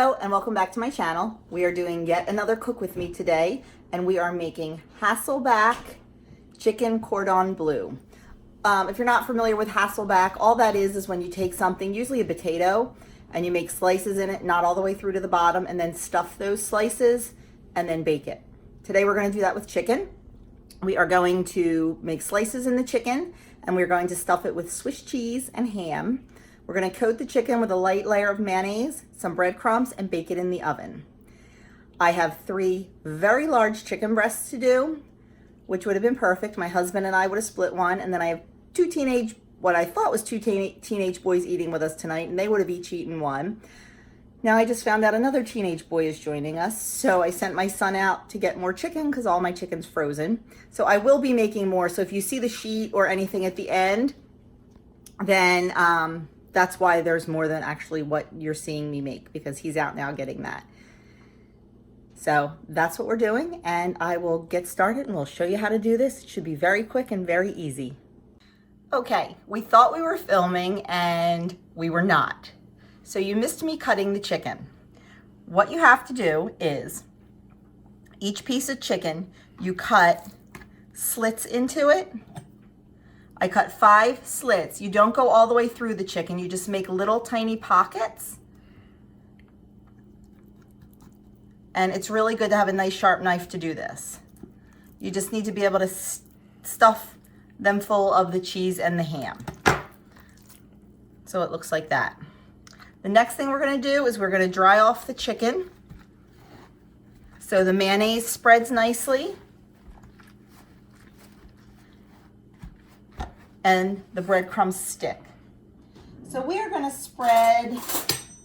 Hello and welcome back to my channel. We are doing yet another cook with me today, and we are making Hassleback chicken cordon bleu. If you're not familiar with Hassleback, all that is when you take something, usually a potato, and you make slices in it, not all the way through to the bottom, and then stuff those slices and then bake it. Today we're going to do that with chicken. We are going to make slices in the chicken, and we're going to stuff it with Swiss cheese and ham. We're going to coat the chicken with a light layer of mayonnaise, some breadcrumbs, and bake it in the oven. I have 3 very large chicken breasts to do, which would have been perfect. My husband and I would have split one, and then I have what I thought was two teenage boys eating with us tonight, and they would have each eaten one. Now I just found out another teenage boy is joining us, so I sent my son out to get more chicken because all my chicken's frozen. So I will be making more, so if you see the sheet or anything at the end, then that's why there's more than actually what you're seeing me make, because he's out now getting that. So that's what we're doing, and I will get started and we'll show you how to do this. It should be very quick and very easy. Okay, we thought we were filming and we were not. So you missed me cutting the chicken. What you have to do is each piece of chicken, you cut slits into it. I cut 5 slits. You don't go all the way through the chicken. You just make little tiny pockets. And it's really good to have a nice sharp knife to do this. You just need to be able to stuff them full of the cheese and the ham. So it looks like that. The next thing we're going to do is we're going to dry off the chicken so the mayonnaise spreads nicely and the breadcrumbs stick. So we are going to spread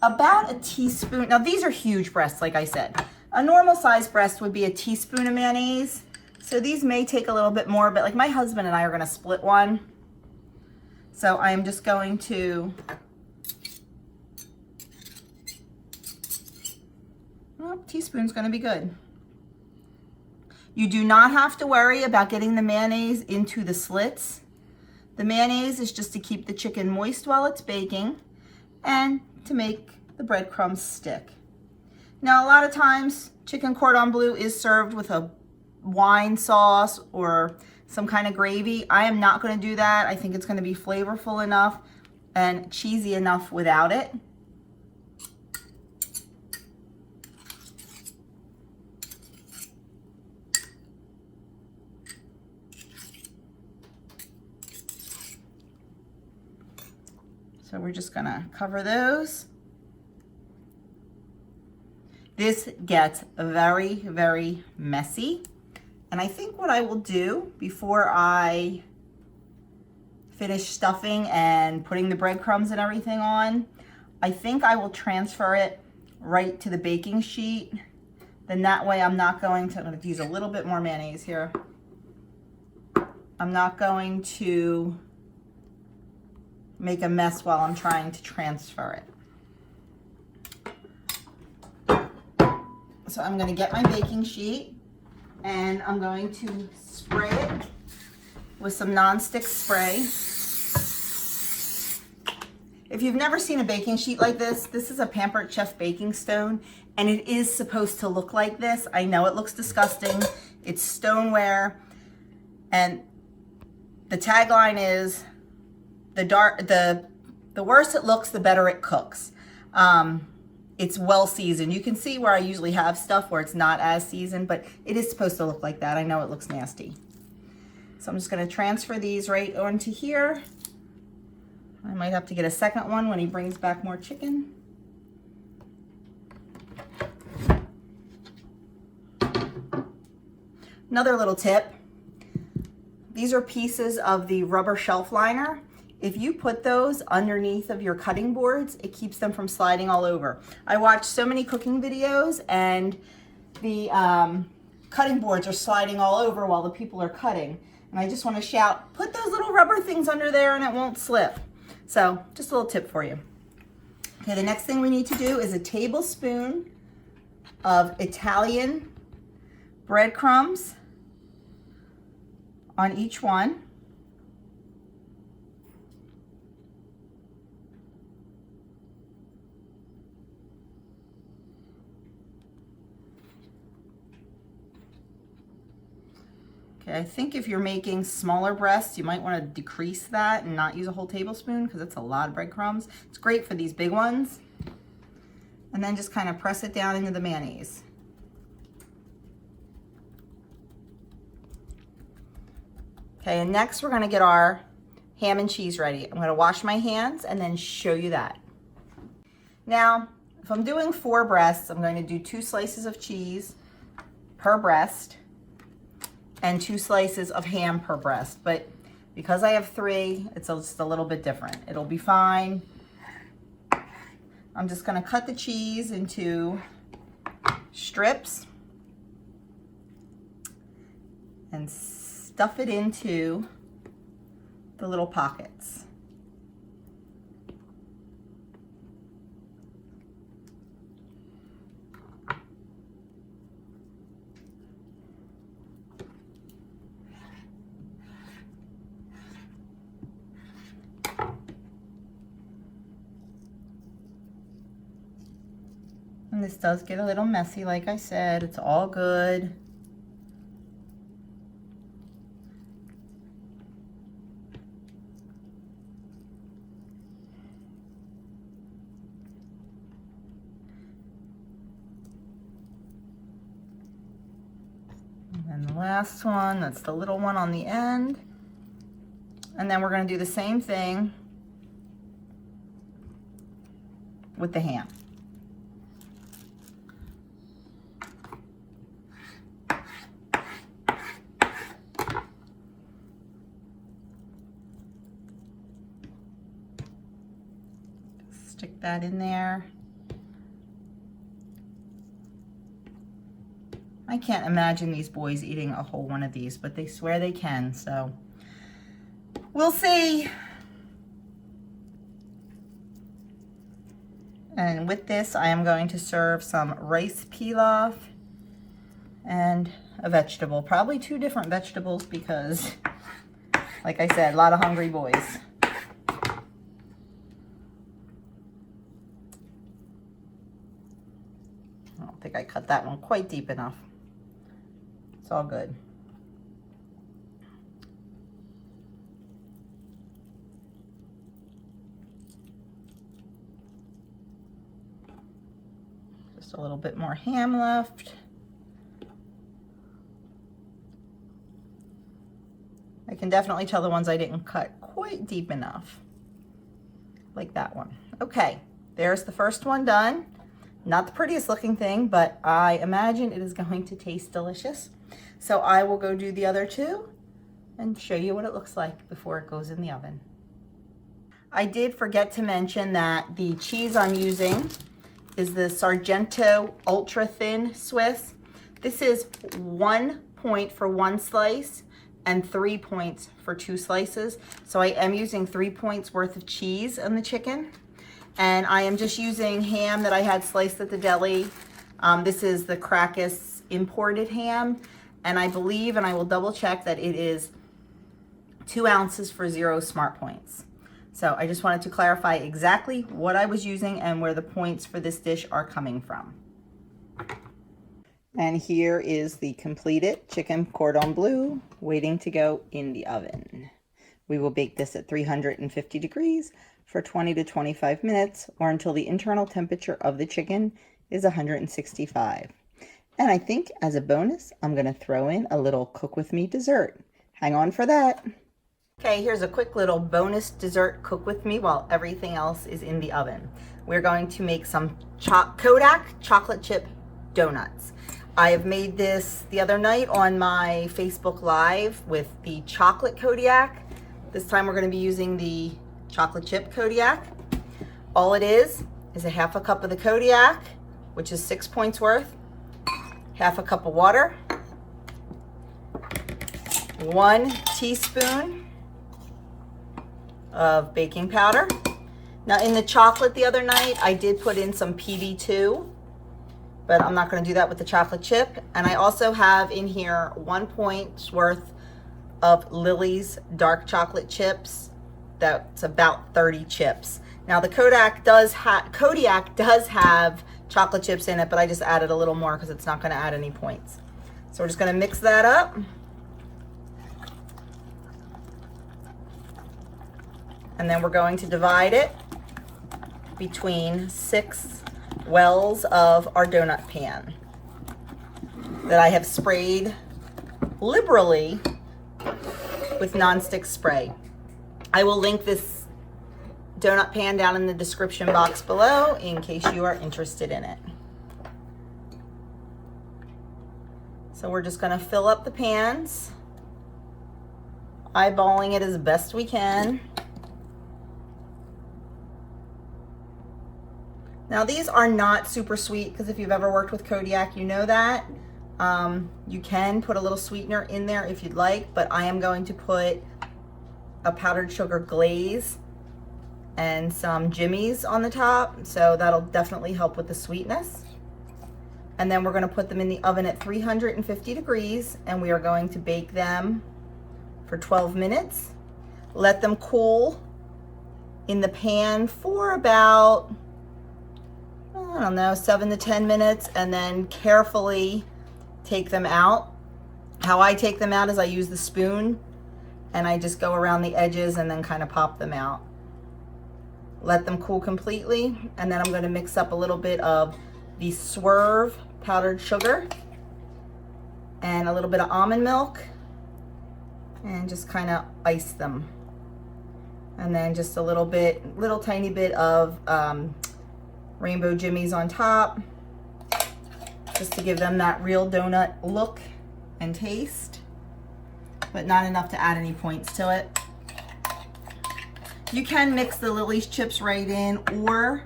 about a teaspoon. Now these are huge breasts, like I said. A normal size breast would be a teaspoon of mayonnaise. So these may take a little bit more, but like my husband and I are going to split one. So I'm just going to, well, teaspoon's going to be good. You do not have to worry about getting the mayonnaise into the slits. The mayonnaise is just to keep the chicken moist while it's baking and to make the breadcrumbs stick. Now, a lot of times, chicken cordon bleu is served with a wine sauce or some kind of gravy. I am not going to do that. I think it's going to be flavorful enough and cheesy enough without it. So we're just gonna cover those. This gets very, very messy. And I think what I will do before I finish stuffing and putting the breadcrumbs and everything on, I think I will transfer it right to the baking sheet. Then that way I'm not going to, I'm gonna use a little bit more mayonnaise here. I'm not going to make a mess while I'm trying to transfer it. So I'm going to get my baking sheet and I'm going to spray it with some nonstick spray. If you've never seen a baking sheet like this, this is a Pampered Chef baking stone, and it is supposed to look like this. I know it looks disgusting. It's stoneware, and the tagline is, the worse it looks, the better it cooks. It's well seasoned. You can see where I usually have stuff where it's not as seasoned, but it is supposed to look like that. I know it looks nasty. So I'm just going to transfer these right onto here. I might have to get a second one when he brings back more chicken. Another little tip. These are pieces of the rubber shelf liner. If you put those underneath of your cutting boards, it keeps them from sliding all over. I watch so many cooking videos and the cutting boards are sliding all over while the people are cutting. And I just want to shout, put those little rubber things under there and it won't slip. So just a little tip for you. Okay, the next thing we need to do is a tablespoon of Italian breadcrumbs on each one. Okay, I think if you're making smaller breasts, you might want to decrease that and not use a whole tablespoon because it's a lot of breadcrumbs. It's great for these big ones. And then just kind of press it down into the mayonnaise. Okay, and next we're gonna get our ham and cheese ready. I'm gonna wash my hands and then show you that. Now, if I'm doing 4 breasts, I'm going to do 2 slices of cheese per breast and 2 slices of ham per breast. But because I have 3, it's just a little bit different. It'll be fine. I'm just gonna cut the cheese into strips and stuff it into the little pockets. And this does get a little messy, like I said, it's all good. And then the last one, that's the little one on the end. And then we're gonna do the same thing with the ham. Stick that in there. I can't imagine these boys eating a whole one of these, but they swear they can, so we'll see. And with this, I am going to serve some rice pilaf and a vegetable, probably 2 different vegetables because, like I said, a lot of hungry boys. I don't think I cut that one quite deep enough. It's all good. Just a little bit more ham left. I can definitely tell the ones I didn't cut quite deep enough, like that one. Okay, there's the first one done. Not the prettiest looking thing, but I imagine it is going to taste delicious. So I will go do the other 2 and show you what it looks like before it goes in the oven. I did forget to mention that the cheese I'm using is the Sargento Ultra Thin Swiss. This is 1 point for 1 slice and 3 points for 2 slices. So I am using 3 points worth of cheese on the chicken. And I am just using ham that I had sliced at the deli. This is the Crackus imported ham. And I believe, and I will double check, that it is 2 ounces for 0 smart points. So I just wanted to clarify exactly what I was using and where the points for this dish are coming from. And here is the completed chicken cordon bleu waiting to go in the oven. We will bake this at 350 degrees for 20 to 25 minutes or until the internal temperature of the chicken is 165. And I think as a bonus, I'm gonna throw in a little cook with me dessert. Hang on for that. Okay, here's a quick little bonus dessert cook with me while everything else is in the oven. We're going to make some Kodak chocolate chip donuts. I have made this the other night on my Facebook Live with the chocolate Kodiak. This time we're gonna be using the chocolate chip Kodiak. All it is a half a cup of the Kodiak, which is 6 points worth, half a cup of water, 1 teaspoon of baking powder. Now in the chocolate the other night, I did put in some PB2, but I'm not gonna do that with the chocolate chip. And I also have in here 1 point worth of Lily's dark chocolate chips. That's about 30 chips. Now the Kodiak does have chocolate chips in it, but I just added a little more because it's not gonna add any points. So we're just gonna mix that up. And then we're going to divide it between 6 wells of our donut pan that I have sprayed liberally with nonstick spray. I will link this donut pan down in the description box below in case you are interested in it. So we're just going to fill up the pans, eyeballing it as best we can. Now these are not super sweet because if you've ever worked with Kodiak, you know that. You can put a little sweetener in there if you'd like, but I am going to put a powdered sugar glaze and some jimmies on the top, so that'll definitely help with the sweetness. And then we're going to put them in the oven at 350 degrees, and we are going to bake them for 12 minutes. Let them cool in the pan for about, I don't know, 7 to 10 minutes, and then carefully take them out. How I take them out is I use the spoon and I just go around the edges and then kind of pop them out. Let them cool completely, and then I'm going to mix up a little bit of the Swerve powdered sugar and a little bit of almond milk and just kind of ice them. And then just a little tiny bit of rainbow jimmies on top, just to give them that real donut look and taste, but not enough to add any points to it. You can mix the Lily's chips right in, or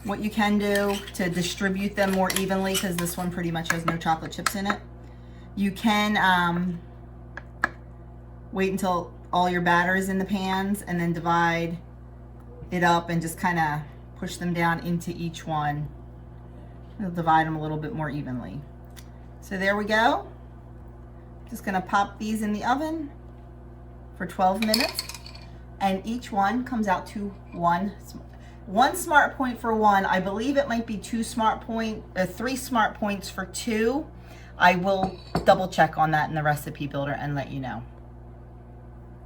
what you can do to distribute them more evenly, because this one pretty much has no chocolate chips in it, you can wait until all your batter is in the pans and then divide it up and just kind of push them down into each one. It'll divide them a little bit more evenly. So there we go. Just gonna pop these in the oven for 12 minutes, and each one comes out to one smart point for one. I believe it might be 3 smart points for 2. I will double check on that in the recipe builder and let you know.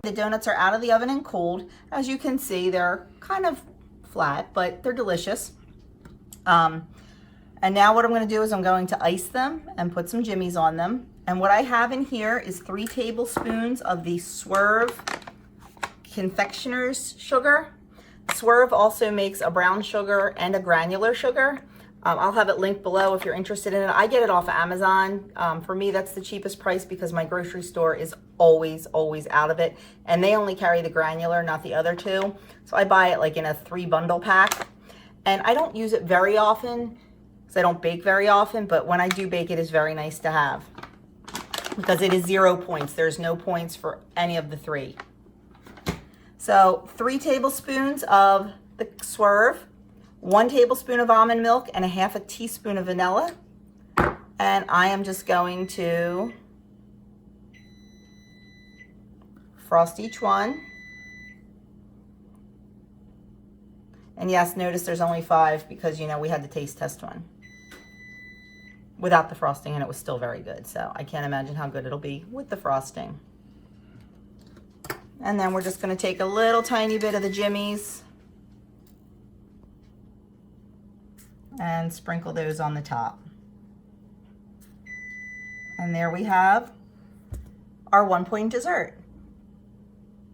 The donuts are out of the oven and cooled. As you can see, they're kind of flat, but they're delicious. And now what I'm going to do is I'm going to ice them and put some jimmies on them. And what I have in here is 3 tablespoons of the Swerve confectioner's sugar. Swerve also makes a brown sugar and a granular sugar. I'll have it linked below if you're interested in it. I get it off of Amazon. For me, that's the cheapest price because my grocery store is always out of it. And they only carry the granular, not the other 2. So I buy it like in a 3 bundle pack. And I don't use it very often because I don't bake very often, but when I do bake, it is very nice to have because it is 0 points. There's no points for any of the 3. So 3 tablespoons of the Swerve, 1 tablespoon of almond milk, and 1/2 teaspoon of vanilla. And I am just going to frost each one. And yes, notice there's only 5 because, you know, we had the taste test one without the frosting and it was still very good. So I can't imagine how good it'll be with the frosting. And then we're just going to take a little tiny bit of the jimmies and sprinkle those on the top. And there we have our 1-point dessert.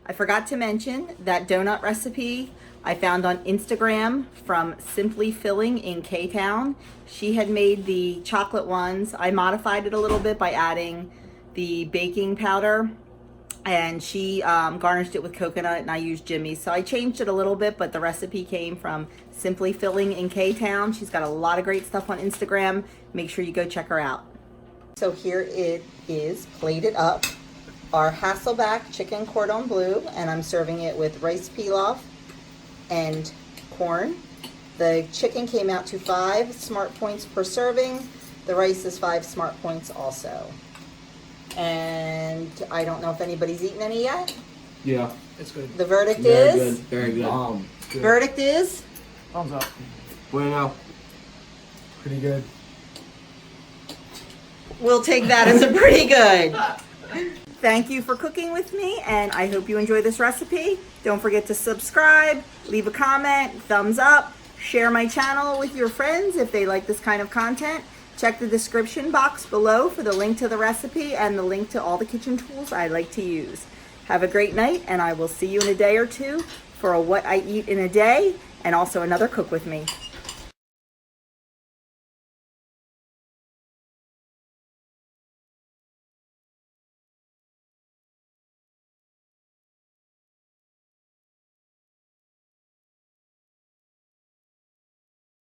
I forgot to mention that donut recipe I found on Instagram from Simply Filling in K-Town. She had made the chocolate ones. I modified it a little bit by adding the baking powder, and she garnished it with coconut, and I used jimmies. So I changed it a little bit, but the recipe came from Simply Filling in K-Town. She's got a lot of great stuff on Instagram. Make sure you go check her out. So here it is plated up, our Hassleback chicken cordon bleu, and I'm serving it with rice pilaf and corn. The chicken came out to 5 smart points per serving. The rice is 5 smart points also. And I don't know if anybody's eaten any yet. Yeah, it's good. The verdict Very is? good. Very good. Good. Verdict is? Thumbs up. Bueno. Pretty good. We'll take that as a pretty good. Thank you for cooking with me, and I hope you enjoy this recipe. Don't forget to subscribe, leave a comment, thumbs up, share my channel with your friends if they like this kind of content. Check the description box below for the link to the recipe and the link to all the kitchen tools I like to use. Have a great night, and I will see you in a day or two for a What I Eat in a Day and also another Cook With Me.